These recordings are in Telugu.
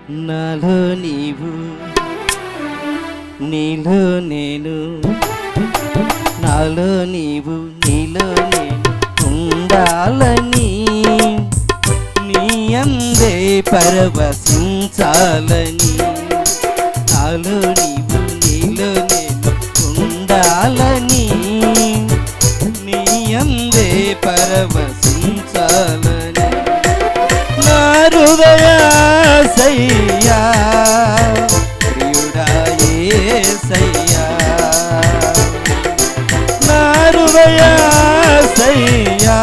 నాలో నీవు నీలో నేను, నాలో నీవు నీలో నేను ఉండాలని, నీ అందే పరవశించాలని. నాలో నీవు నీలో నేను ఉండాలని, నీ అందే పరవశించాలని. నా హృదయాసయ్యా ప్రియుడా యేసయ్యా, నా హృదయాసయ్యా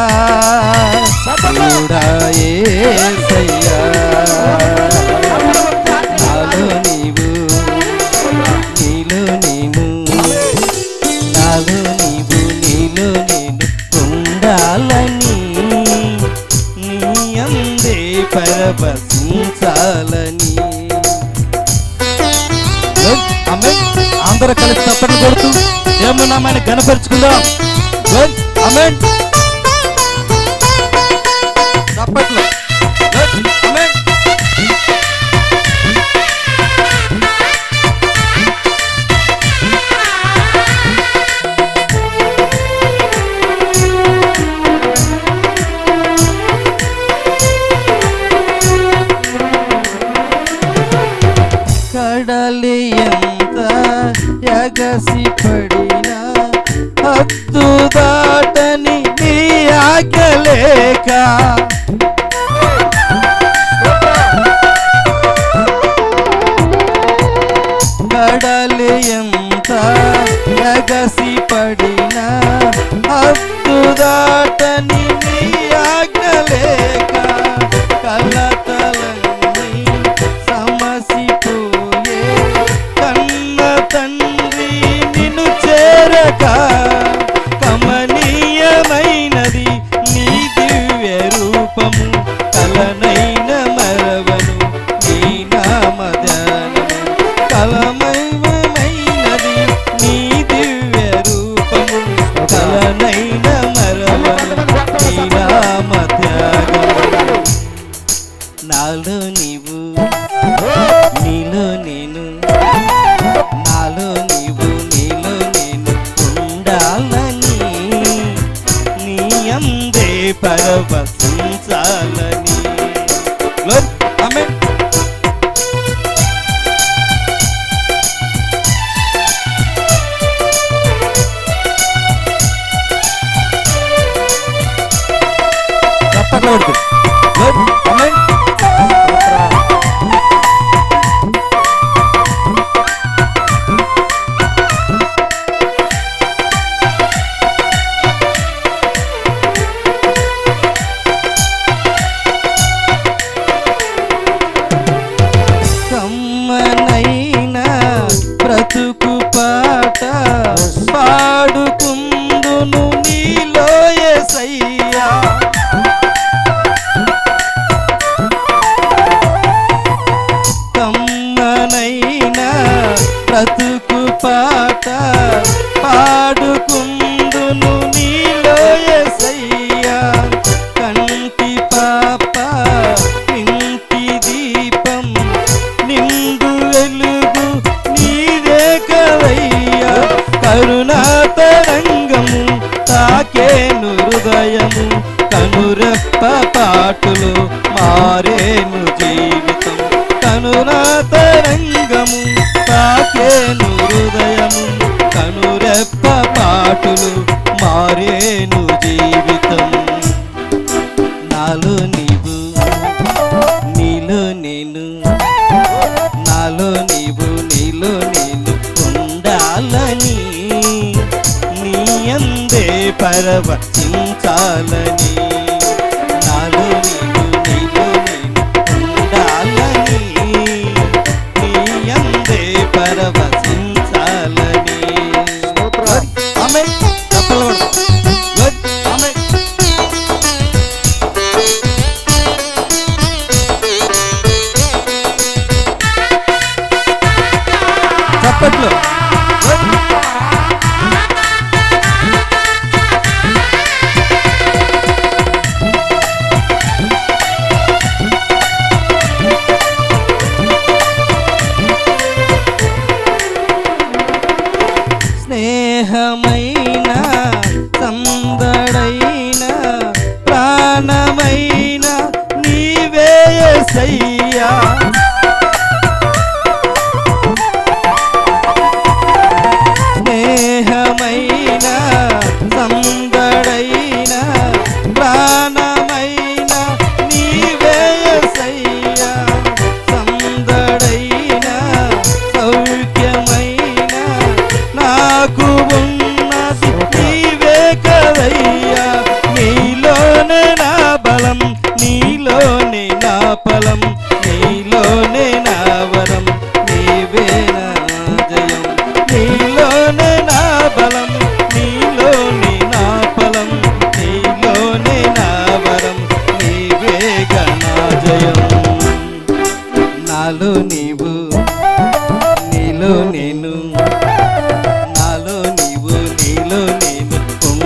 ప్రియుడా యేసయ్యా. నాలో నీవు నీలో నేను, నాలో నీవు నీలో నేను ఉండాలని, నీ అందే పరవశించాలని. అందరూ కలిసి తప్పట్లు కొడుతూ దేవుని నామాన్ని ఘనపరుచుకుందాం. ఆమేన్. తప్పట్లు. ఆమేన్. కడలి ఎంత ఎగసి పడినా హద్దు దాటని నీ ఆగలేక, కడలి ఎంత ఎగసి పడినా హద్దు దాటని నీ ఆగలేక, కలతలన్నీ సమసిపోయే కన్న తండ్రి నిన్ను చేరక, కమనీయమైనది నీ దివ్య రూపము, కలనైన మరవను నీ నామధ్యానము. కలమయమైనది నీ దివ్య రూపము, కలనైన మరవను నీ నామధ్యానము. నాలో నీవు నీలో నేను, నాలో నీవు నీలో నేను ఉండాలని, నీ అందే పరవశించాలని. ఆమేన్. తప్పట్లు కొడుతూ. ఆమేన్. కమ్మనైనా బ్రతుకు పాట పాడుకుందును నీలో యేసయ్యా, కమ్మనైనా బ్రతుకు పాట పాడుకుందును నీలో యేసయ్యా. కంటి పాప ఇంటి దీపం నిండు వెలుగు నీదే కవయ్యా, కరుణా తరంగము తాకేను హృదయము, కనురెప్ప పాటులు మారేను జీవితం. కనురా తరంగము తాకేను హృదయము, కనురెప్ప పాటులు మారేను జీవితం. నాలో నీవు నీలో నేను, నాలో నీవు నీలో నేను ఉండాలని, నీ అందే పరవశించాలని. నాలో నీవు నీలో నేను ఉండాలని, నీ అందే పరవశించాలని. ఆమేన్. తప్పట్లు కొడుతూ. ఆమేన్. తప్పట్లు. నాలో నీవు నీలో నేను, నాలో నీవు నీలో నేను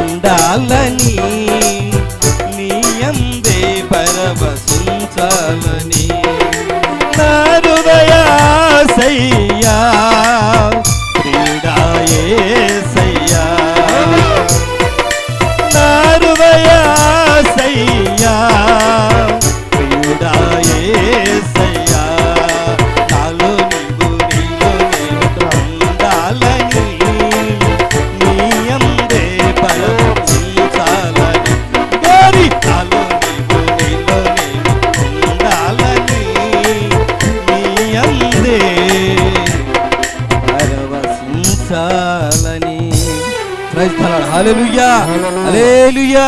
ఉండాలని, నీ యందే పరవశించాలని. నా హృదయాసయ్యా ప్రియుడా యేసయ్యా, నా హృదయాసయ్యా ప్రియుడా యేసయ్యా, నాలో నీవు నీలో నేను ఉండాలని, నీ యందే పరవశించాలని. గోరి నాలో నీవు నీలో నేను ఉండాలని, నీ యందే పరవశించాలని. Praise the Lord. Hallelujah, hallelujah.